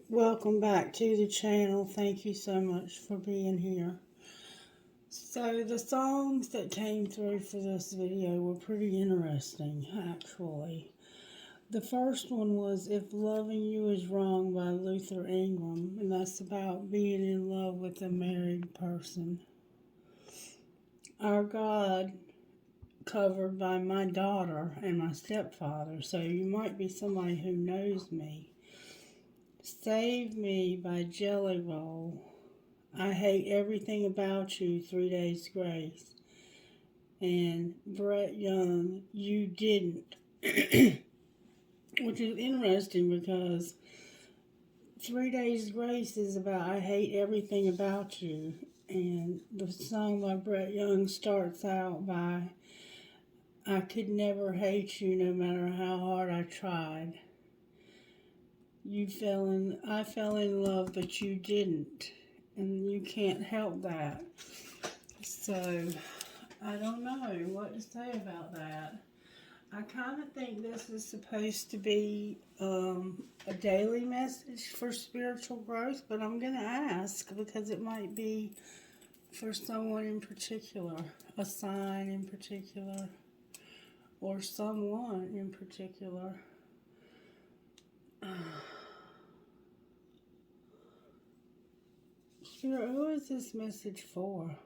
Welcome back to the channel. Thank you so much for being here. So the songs that came through for this video were pretty interesting, actually. The first one was If Loving You Is Wrong by Luther Ingram, and that's about being in love with a married person. Our God, covered by my daughter and my stepfather, so you might be somebody who knows me. Save Me by Jelly Roll. I Hate Everything About You, 3 Days Grace. And Brett Young, You Didn't. Which is interesting because 3 Days Grace is about I hate everything about you. And the song by Brett Young starts out by I could never hate you no matter how hard I tried. I fell in love, but you didn't. And you can't help that. So, I don't know what to say about that. I kind of think this is supposed to be a daily message for spiritual growth, but I'm going to ask because it might be for someone in particular, a sign in particular, or someone in particular. Spirit, who is this message for?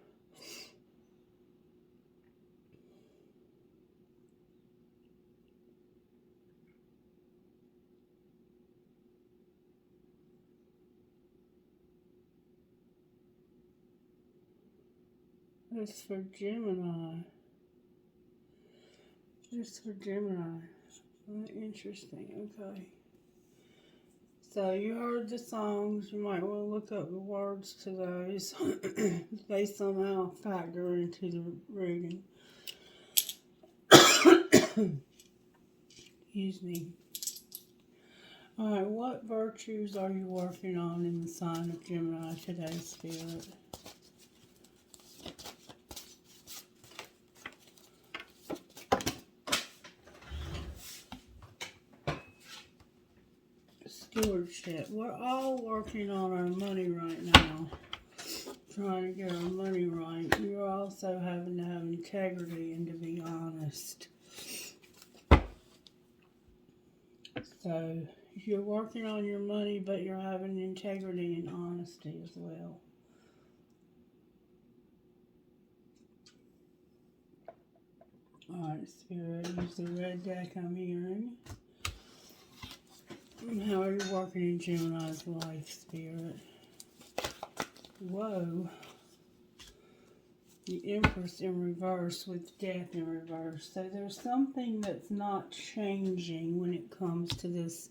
It's for Gemini. Just for Gemini. Interesting, okay. So you heard the songs, you might want to look up the words to those. They somehow factor into the reading. Excuse me. Alright, what virtues are you working on in the sign of Gemini today, Spirit? Stewardship. We're all working on our money right now. Trying to get our money right. You're also having to have integrity and to be honest. So, you're working on your money, but you're having integrity and honesty as well. Alright, Spirit, use the red deck I'm hearing. How are you working in Gemini's life, Spirit? Whoa. The Empress in reverse with Death in reverse. So there's something that's not changing when it comes to this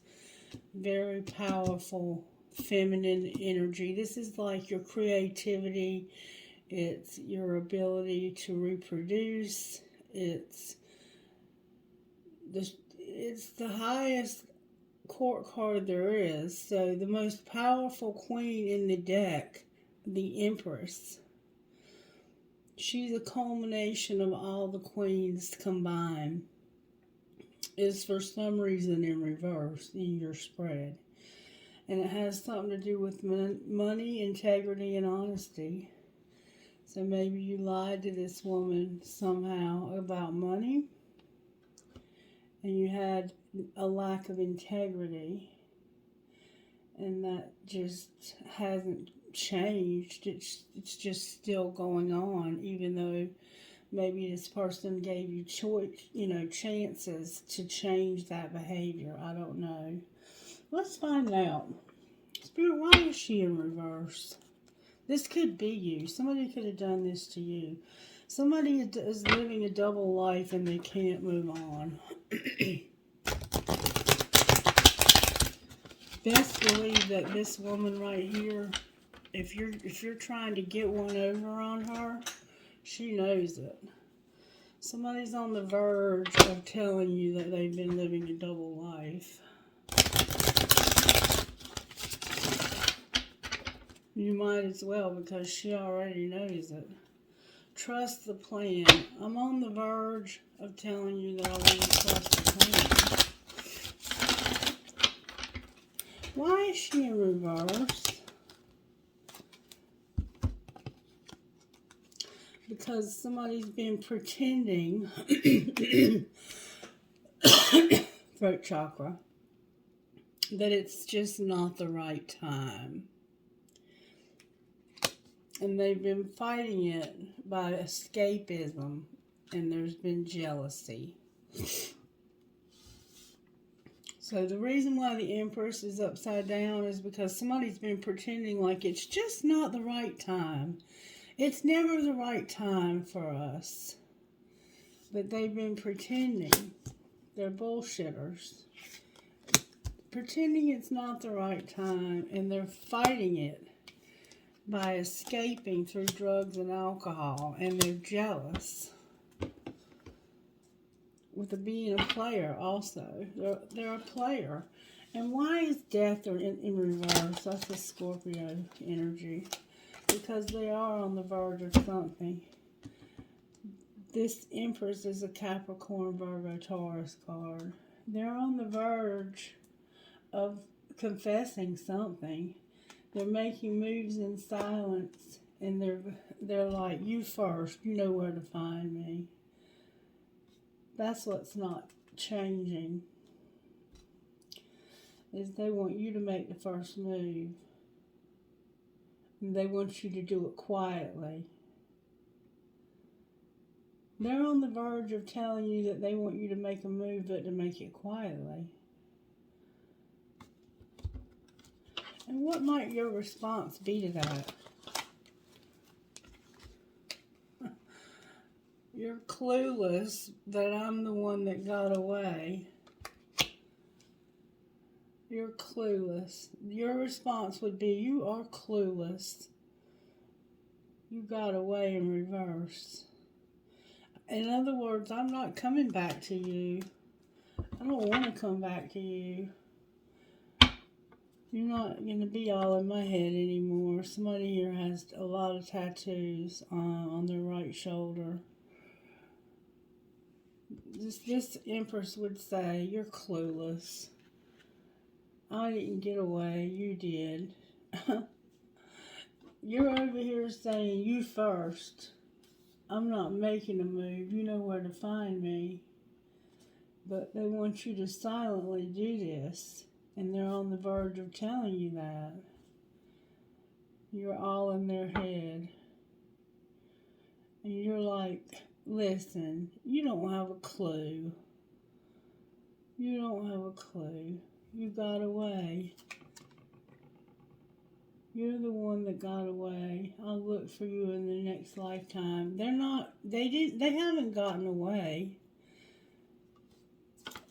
very powerful feminine energy. This is like your creativity. It's your ability to reproduce. It's the highest court card there is. So the most powerful queen in the deck, the Empress, she's a culmination of all the queens combined, is for some reason in reverse in your spread. And it has something to do with money, integrity, and honesty. So maybe you lied to this woman somehow about money, and you had a lack of integrity, and that just hasn't changed. It's just still going on, even though maybe this person gave you chances to change that behavior. I don't know. Let's find out. Spirit, why is she in reverse? This could be you. Somebody could have done this to you. Somebody is living a double life and they can't move on. Best believe that this woman right here, if you're trying to get one over on her, she knows it. Somebody's on the verge of telling you that they've been living a double life. You might as well, because she already knows it. Trust the plan. I'm on the verge of telling you that I want to trust the plan. Why is she in reverse? Because somebody's been pretending, throat chakra, that it's just not the right time. And they've been fighting it by escapism, and there's been jealousy. So the reason why the Empress is upside down is because somebody's been pretending like it's just not the right time. It's never the right time for us. But they've been pretending. They're bullshitters. Pretending it's not the right time, and they're fighting it by escaping through drugs and alcohol, and they're jealous. With being a player also. They're a player. And why is death in reverse? That's a Scorpio energy. Because they are on the verge of something. This Empress is a Capricorn, Virgo, Taurus card. They're on the verge of confessing something. They're making moves in silence. And they're like, you first. You know where to find me. That's what's not changing. Is they want you to make the first move. And they want you to do it quietly. They're on the verge of telling you that they want you to make a move, but to make it quietly. And what might your response be to that? You're clueless that I'm the one that got away. You're clueless. Your response would be, you are clueless. You got away in reverse. In other words, I'm not coming back to you. I don't want to come back to you. You're not going to be all in my head anymore. Somebody here has a lot of tattoos on their right shoulder. This Empress would say, you're clueless. I didn't get away, you did. You're over here saying, you first. I'm not making a move, you know where to find me. But they want you to silently do this. And they're on the verge of telling you that. You're all in their head. And you're like, listen, you don't have a clue. You don't have a clue. You got away. You're the one that got away. I'll look for you in the next lifetime. They haven't gotten away.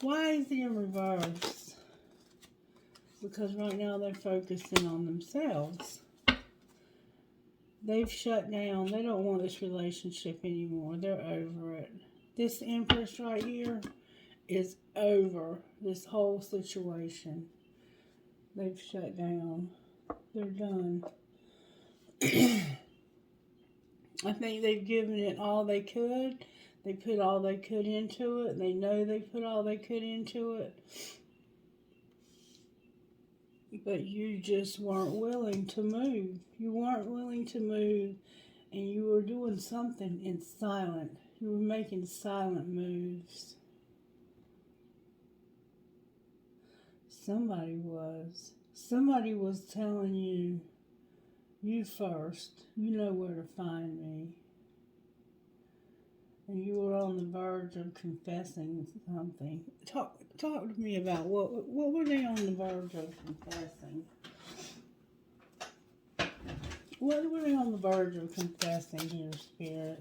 Why is he in reverse? Because right now they're focusing on themselves. They've shut down. They don't want this relationship anymore. They're over it. This Empress right here is over this whole situation. They've shut down. They're done. I think they've given it all they could. They put all they could into it. They know they put all they could into it. But you just weren't willing to move. You weren't willing to move, and you were doing something in silent. You were making silent moves. Somebody was. Somebody was telling you, you first. You know where to find me. And you were on the verge of confessing something. Talk to me about what were they on the verge of confessing? What were they on the verge of confessing here, Spirit?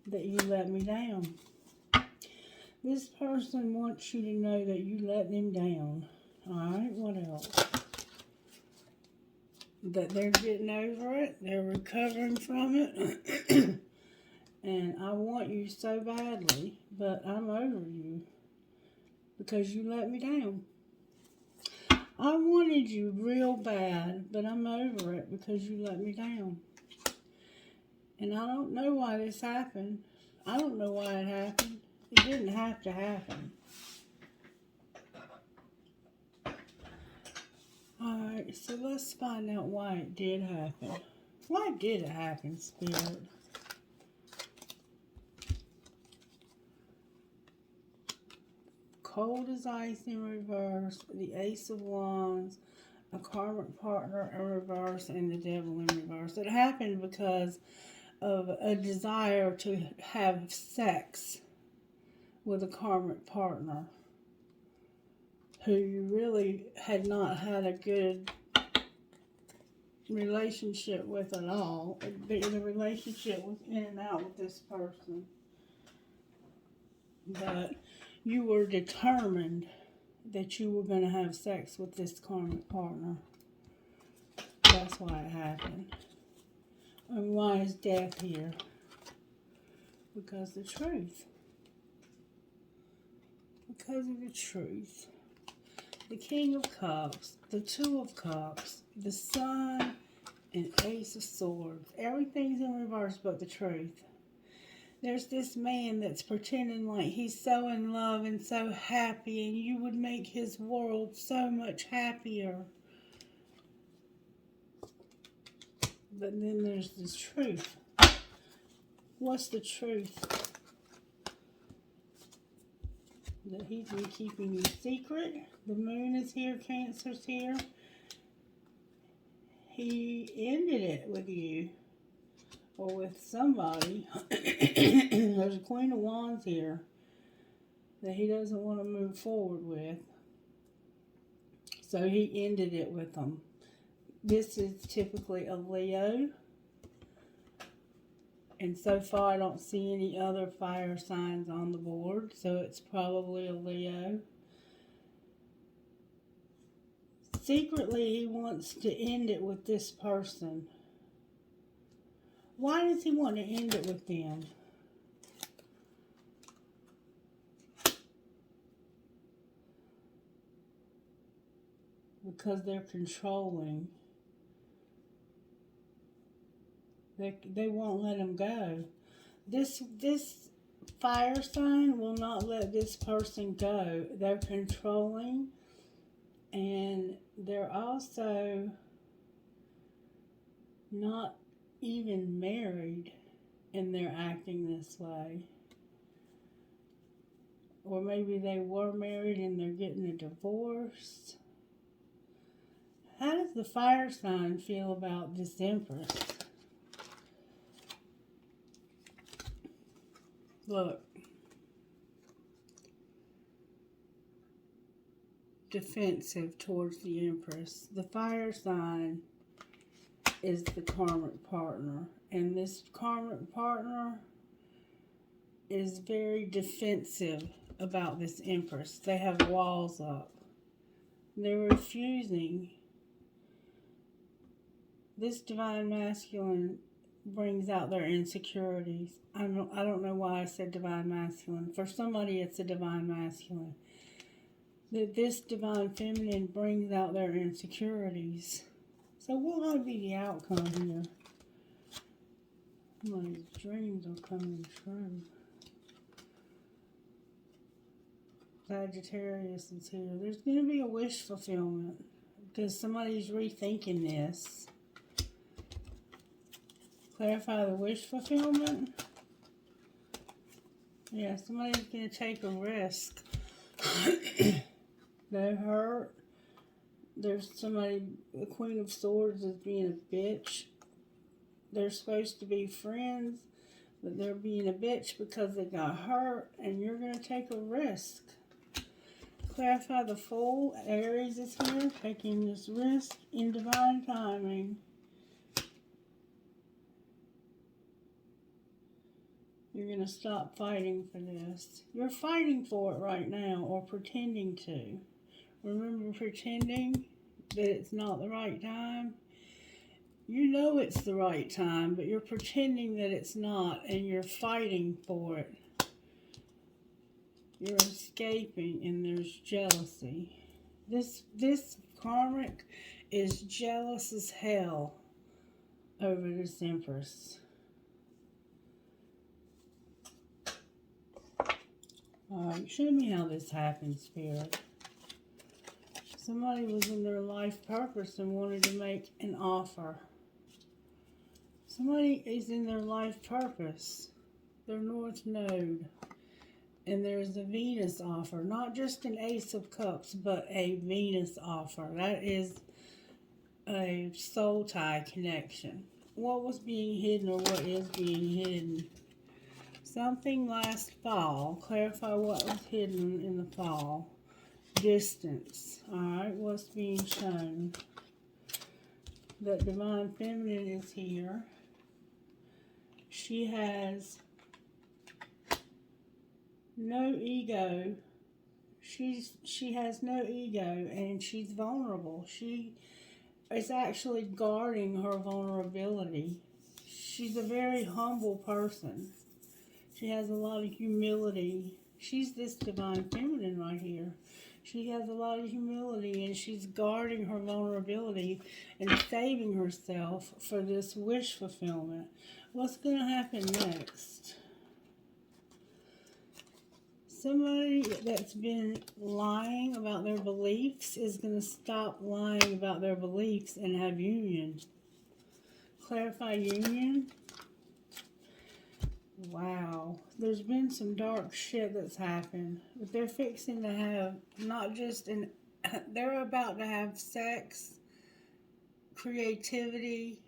That you let me down. This person wants you to know that you let them down. Alright, what else? That they're getting over it. They're recovering from it. And I want you so badly, but I'm over you. Because you let me down. I wanted you real bad, but I'm over it because you let me down. And I don't know why this happened. I don't know why it happened. It didn't have to happen. So let's find out why it did happen. Why did it happen, Spirit? Cold as ice in reverse, the Ace of Wands, a karmic partner in reverse, and the Devil in reverse. It happened because of a desire to have sex with a karmic partner who you really had not had a good relationship with at all. The relationship was in and out with this person. But you were determined that you were going to have sex with this karmic partner. That's why it happened. And why is death here? Because the truth. Because of the truth. The King of Cups, the Two of Cups, the Sun, and Ace of Swords. Everything's in reverse but the truth. There's this man that's pretending like he's so in love and so happy, and you would make his world so much happier. But then there's the truth. What's the truth? That he's been keeping you secret. The moon is here, Cancer's here. He ended it with you. Or with somebody. There's a Queen of Wands here that he doesn't want to move forward with. So he ended it with them. This is typically a Leo. And so far I don't see any other fire signs on the board. So it's probably a Leo. Secretly he wants to end it with this person. Why does he want to end it with them? Because they're controlling. They won't let him go. This fire sign will not let this person go. They're controlling, and they're also not even married, and they're acting this way. Or maybe they were married and they're getting a divorce. How does the fire sign feel about this Empress? Look. Defensive towards the Empress. The fire sign is the karmic partner. And this karmic partner is very defensive about this Empress. They have walls up. They're refusing. This divine masculine brings out their insecurities. I don't know why I said divine masculine. For somebody, it's a divine masculine. That this divine feminine brings out their insecurities. So what might be the outcome here? My dreams are coming true. Sagittarius is here. There's going to be a wish fulfillment because somebody's rethinking this. Clarify the wish fulfillment. Yeah, somebody's going to take a risk. They're hurt. There's somebody, the Queen of Swords is being a bitch. They're supposed to be friends, but they're being a bitch because they got hurt, and you're going to take a risk. Clarify the Fool. Aries is here, taking this risk in divine timing. You're going to stop fighting for this. You're fighting for it right now, or pretending to. Remember pretending that it's not the right time? You know it's the right time, but you're pretending that it's not, and you're fighting for it. You're escaping, and there's jealousy. This karmic is jealous as hell over this Empress. Alright, show me how this happens, Spirit. Somebody was in their life purpose and wanted to make an offer. Somebody is in their life purpose, their North Node, and there's a Venus offer. Not just an Ace of Cups, but a Venus offer. That is a soul tie connection. What was being hidden or what is being hidden? Something last fall. Clarify what was hidden in the fall. Distance. Alright, what's being shown? That Divine Feminine is here. She has no ego. She has no ego, and she's vulnerable. She is actually guarding her vulnerability. She's a very humble person. She has a lot of humility. She's this Divine Feminine right here. She has a lot of humility, and she's guarding her vulnerability and saving herself for this wish fulfillment. What's going to happen next? Somebody that's been lying about their beliefs is going to stop lying about their beliefs and have union. Clarify union. Wow. There's been some dark shit that's happened. But they're fixing to have not just an... They're about to have sex, creativity.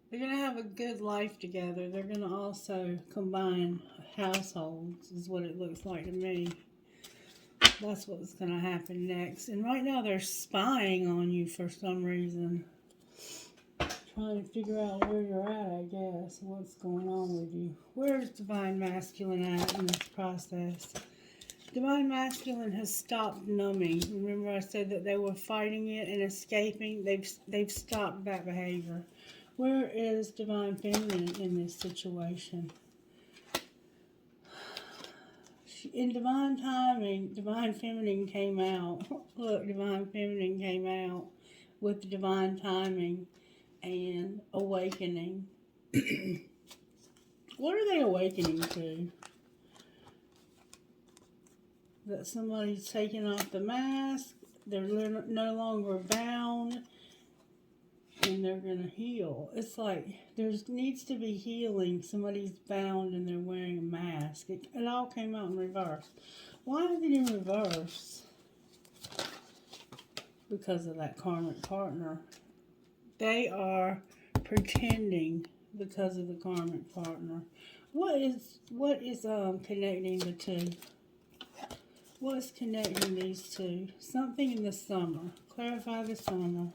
They're going to have a good life together. They're going to also combine households, is what it looks like to me. That's what's going to happen next. And right now they're spying on you for some reason. Trying to figure out where you're at, I guess. What's going on with you. Where's Divine Masculine at in this process? Divine Masculine has stopped numbing. Remember I said that they were fighting it and escaping? They've stopped that behavior. Where is Divine Feminine in this situation? In divine timing, Divine Feminine came out. Look, Divine Feminine came out with the divine timing and awakening. What are they awakening to? That somebody's taking off the mask, they're no longer bound, and they're going to heal. It's like there needs to be healing. Somebody's bound and they're wearing a mask. It all came out in reverse. Why is it in reverse? Because of that karmic partner. They are pretending because of the karmic partner. What is connecting the two? What's connecting these two? Something in the summer. Clarify the summer.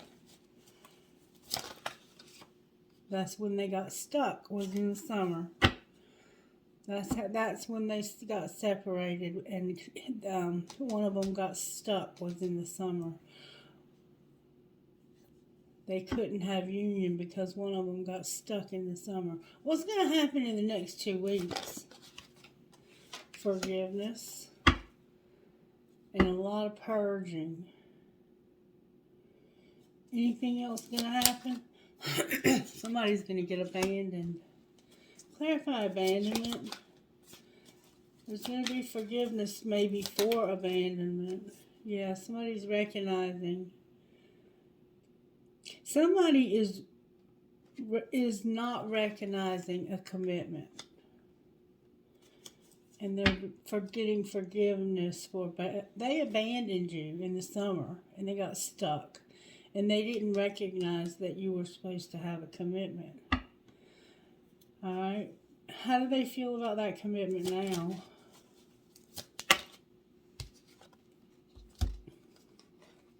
That's when they got stuck, was in the summer. That's when they got separated, and one of them got stuck, was in the summer. They couldn't have union because one of them got stuck in the summer. What's going to happen in the next 2 weeks? Forgiveness. And a lot of purging. Anything else going to happen? Somebody's going to get abandoned. Clarify abandonment. There's going to be forgiveness maybe for abandonment. Yeah, somebody's recognizing. Somebody is not recognizing a commitment. And they're getting forgiveness for... They abandoned you in the summer and they got stuck. And they didn't recognize that you were supposed to have a commitment. Alright. How do they feel about that commitment now?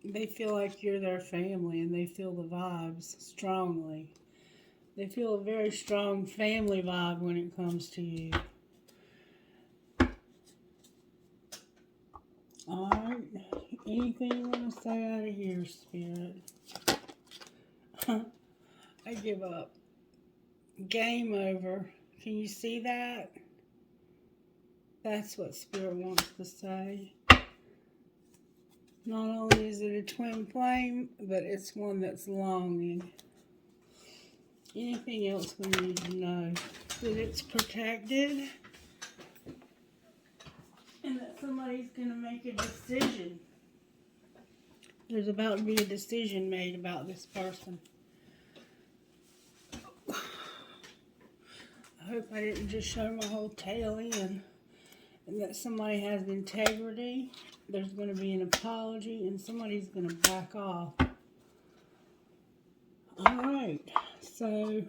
They feel like you're their family and they feel the vibes strongly. They feel a very strong family vibe when it comes to you. Alright. Anything you want to say out of here, Spirit? I give up. Game over. Can you see that? That's what Spirit wants to say. Not only is it a twin flame, but it's one that's longing. Anything else we need to know? That it's protected. And that somebody's going to make a decision. There's about to be a decision made about this person. I hope I didn't just show my whole tail in. And that somebody has integrity. There's going to be an apology and somebody's going to back off. Alright, so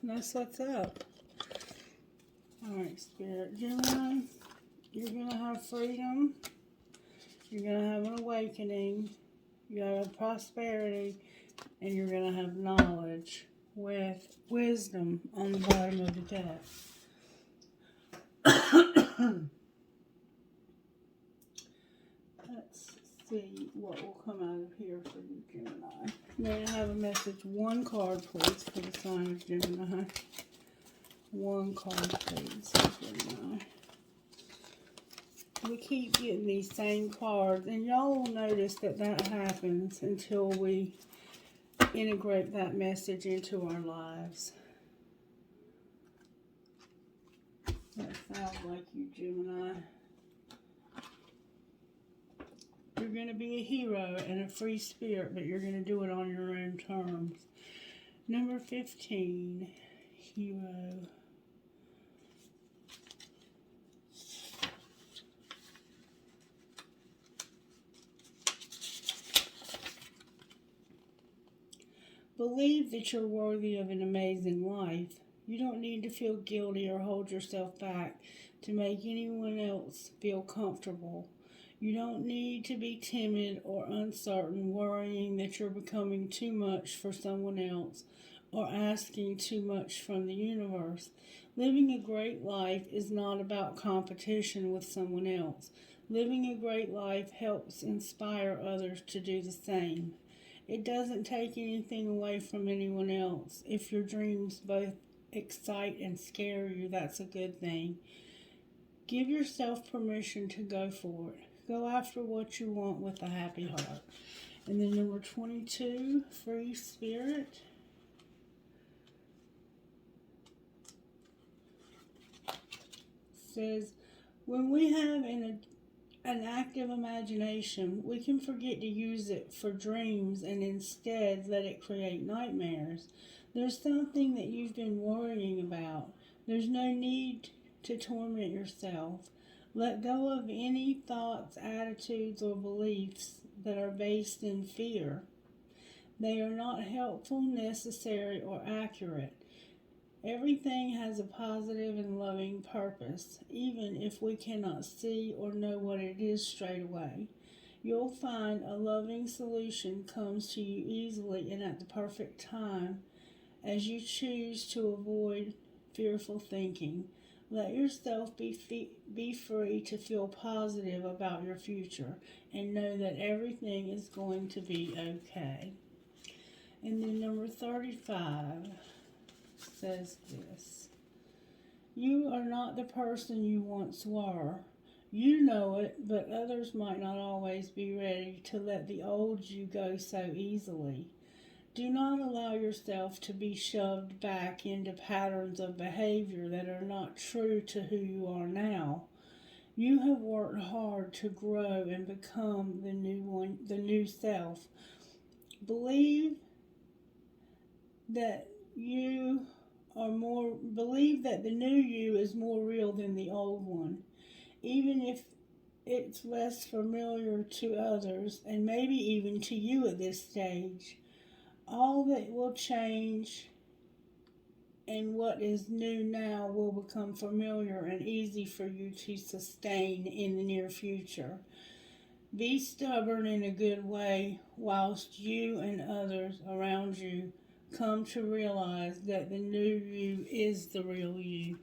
that's what's up. Alright, Spirit. Gemini, you're going to have freedom. You're going to have an awakening. You're going to have prosperity. And you're going to have knowledge with wisdom on the bottom of the deck. Let's see what will come out of here for you, Gemini. May I have a message? One card, please, for the sign of Gemini. One card, please, for Gemini. We keep getting these same cards, and y'all will notice that that happens until we integrate that message into our lives. That sounds like you, Gemini. You're going to be a hero and a free spirit, but you're going to do it on your own terms. Number 15, hero. Believe that you're worthy of an amazing life. You don't need to feel guilty or hold yourself back to make anyone else feel comfortable. You don't need to be timid or uncertain, worrying that you're becoming too much for someone else or asking too much from the universe. Living a great life is not about competition with someone else. Living a great life helps inspire others to do the same. It doesn't take anything away from anyone else. If your dreams both excite and scare you, that's a good thing. Give yourself permission to go for it. Go after what you want with a happy heart. And then number 22, free spirit. Says, when we have an active imagination, we can forget to use it for dreams and instead let it create nightmares. There's something that you've been worrying about. There's no need to torment yourself. Let go of any thoughts, attitudes, or beliefs that are based in fear. They are not helpful, necessary, or accurate. Everything has a positive and loving purpose, even if we cannot see or know what it is straight away. You'll find a loving solution comes to you easily and at the perfect time as you choose to avoid fearful thinking. Let yourself be free to feel positive about your future and know that everything is going to be okay. And then number 35 says this. You are not the person you once were. You know it, but others might not always be ready to let the old you go so easily. Do not allow yourself to be shoved back into patterns of behavior that are not true to who you are now. You have worked hard to grow and become the new self. Believe that the new you is more real than the old one, even if it's less familiar to others and maybe even to you at this stage. All that will change and what is new now will become familiar and easy for you to sustain in the near future. Be stubborn in a good way whilst you and others around you come to realize that the new you is the real you.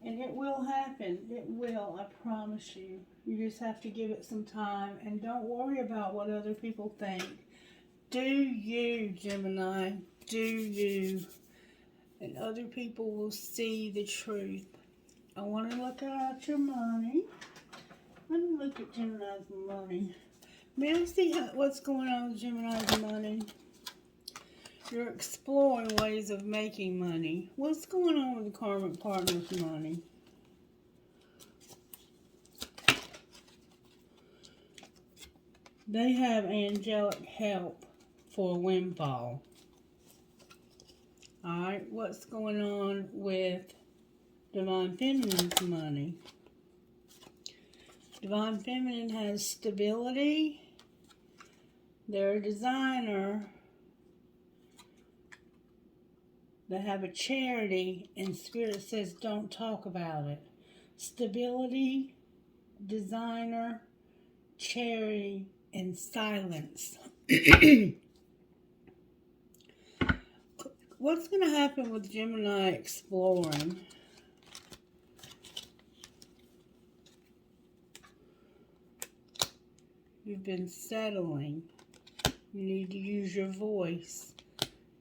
And it will happen. It will, I promise you. You just have to give it some time and don't worry about what other people think. Do you, Gemini, do you, and other people will see the truth. I want to look at your money. Let me look at Gemini's money. May I see what's going on with Gemini's money? You're exploring ways of making money. What's going on with the karmic partner's money? They have angelic help for a windfall. Alright, what's going on with Divine Feminine's money? Divine Feminine has stability. They're a designer. They have a charity, and Spirit says don't talk about it. Stability, designer, charity, and silence. What's going to happen with Gemini exploring? You've been settling. You need to use your voice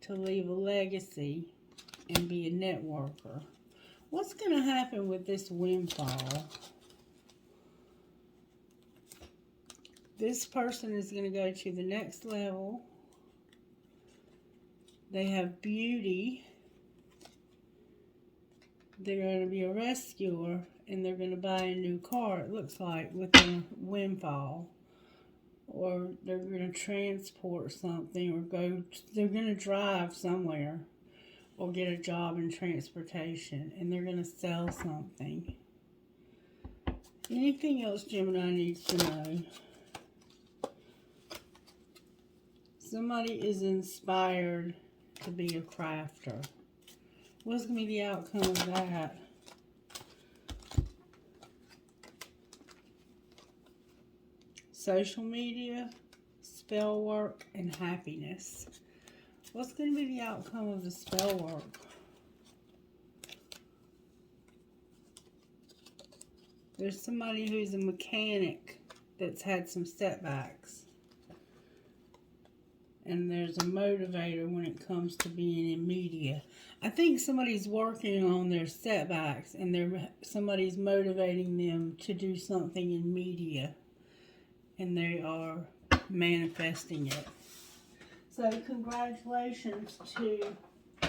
to leave a legacy and be a networker. What's going to happen with this windfall? This person is going to go to the next level. They have beauty. They're going to be a rescuer, and they're going to buy a new car, it looks like, with a windfall. Or they're going to transport something, or they're going to drive somewhere, or get a job in transportation, and they're going to sell something. Anything else Gemini needs to know? Somebody is inspired to be a crafter. What's going to be the outcome of that? Social media, spell work, and happiness. What's going to be the outcome of the spell work? There's somebody who's a mechanic that's had some setbacks. And there's a motivator when it comes to being in media. I think somebody's working on their setbacks, and somebody's motivating them to do something in media. And they are manifesting it. So congratulations to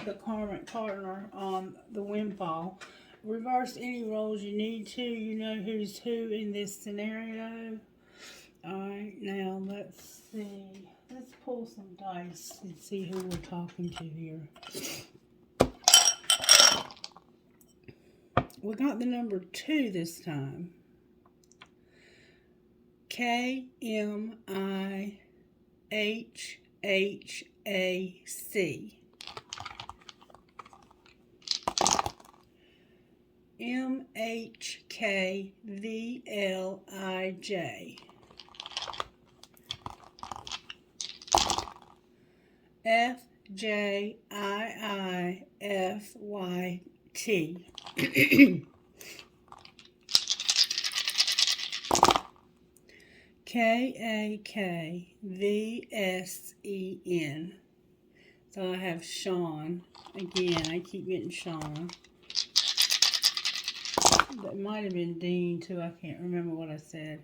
the karmic partner on the windfall. Reverse any roles you need to. You know who's who in this scenario. Alright, now let's see. Let's pull some dice and see who we're talking to here. We got the number 2 this time. KMIHHAC. MHKVLIJ. FJIIFYT. KAKVSEN. So I have Sean. Again, I keep getting Sean. That might have been Dean too. I can't remember what I said.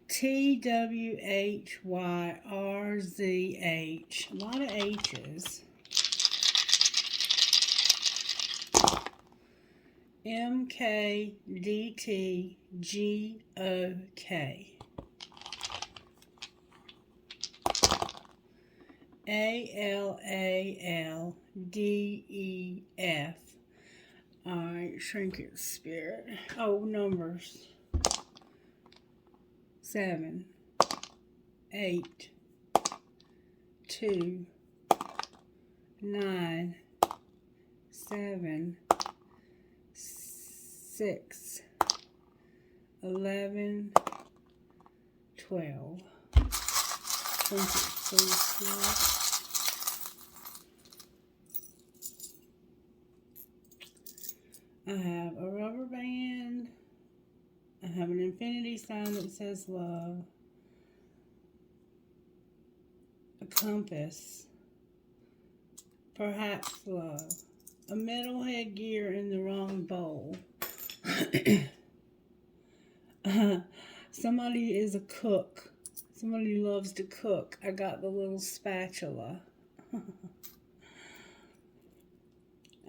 TWHYRZH. A lot of H's. MKDTGOK. ALALDEF. Alright, Trinket Spirit. Oh, numbers. 7, 8, 2, 9, 7, 6, 11, 12. I have a rubber band. I have an infinity sign that says love. A compass. Perhaps love. A metal headgear in the wrong bowl. Somebody is a cook. Somebody loves to cook. I got the little spatula.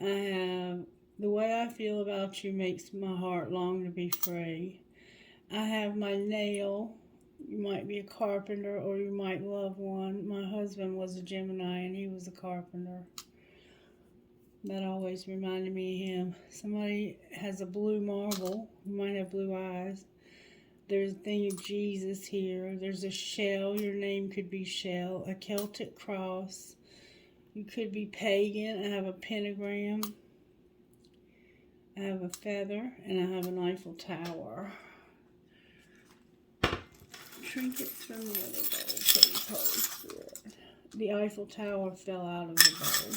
I have the way I feel about you makes my heart long to be free. I have my nail You might be a carpenter or you might love one. My husband was a Gemini and he was a carpenter. That always reminded me of him. Somebody has a blue marble. You might have blue eyes. There's a thing of Jesus here. There's a shell. Your name could be Shell. A Celtic cross. You could be pagan. I have a pentagram. I have a feather. And I have an Eiffel Tower. Trinkets from the other bowl, please, Holy Spirit. The Eiffel Tower fell out of the bowl.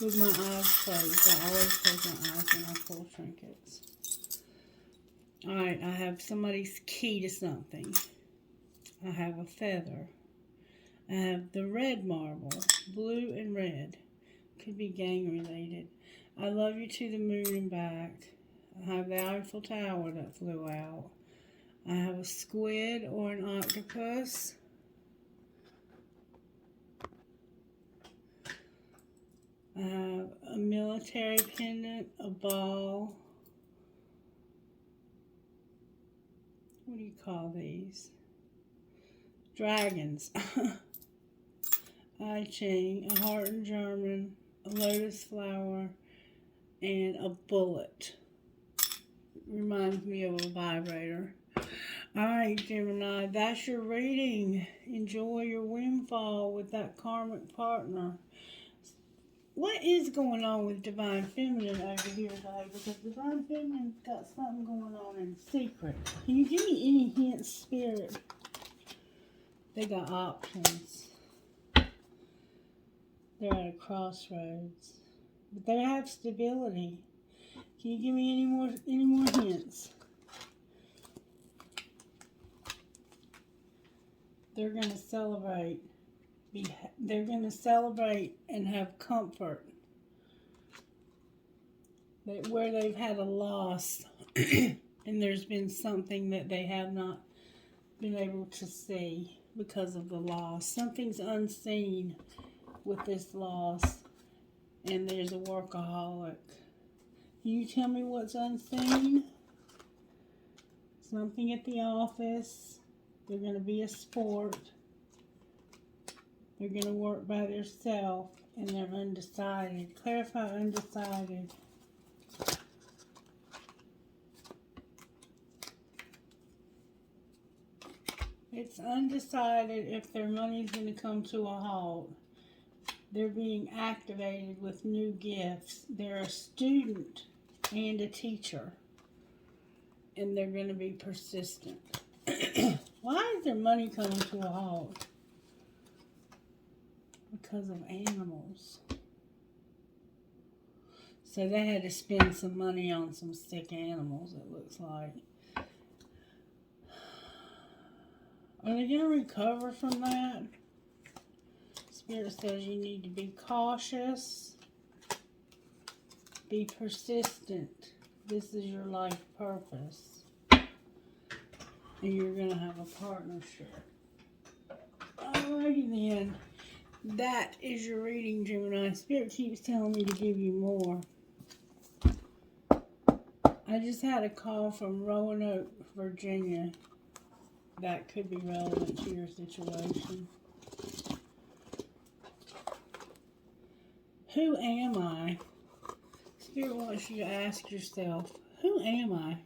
With my eyes closed. I always close my eyes when I pull trinkets. Alright, I have somebody's key to something. I have a feather. I have the red marble. Blue and red. Could be gang related. I love you to the moon and back. I have the Eiffel Tower that flew out. I have a squid or an octopus. I have a military pendant, a ball. What do you call these? Dragons. I Ching, a heart in German, a lotus flower, and a bullet. Reminds me of a vibrator. Alright, Gemini, that's your reading. Enjoy your windfall with that karmic partner. What is going on with Divine Feminine over here, though? Because Divine Feminine's got something going on in secret. Can you give me any hints, Spirit? They got options. They're at a crossroads. But they have stability. Can you give me any more hints? They're going to celebrate. They're going to celebrate and have comfort. Where they've had a loss and there's been something that they have not been able to see because of the loss. Something's unseen with this loss, and there's a workaholic. Can you tell me what's unseen? Something at the office. They're going to be a sport. They're going to work by themselves, and they're undecided. Clarify undecided. It's undecided if their money's going to come to a halt. They're being activated with new gifts. They're a student and a teacher, and they're going to be persistent. Why is their money coming to a halt? Because of animals. So they had to spend some money on some sick animals, it looks like. Are they going to recover from that? Spirit says you need to be cautious. Be persistent. This is your life purpose. And you're going to have a partnership. Alrighty then. That is your reading, Gemini. Spirit keeps telling me to give you more. I just had a call from Roanoke, Virginia. That could be relevant to your situation. Who am I? Spirit wants you to ask yourself, who am I?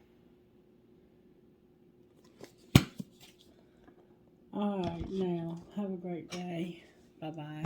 Alright, now, have a great day. Bye-bye.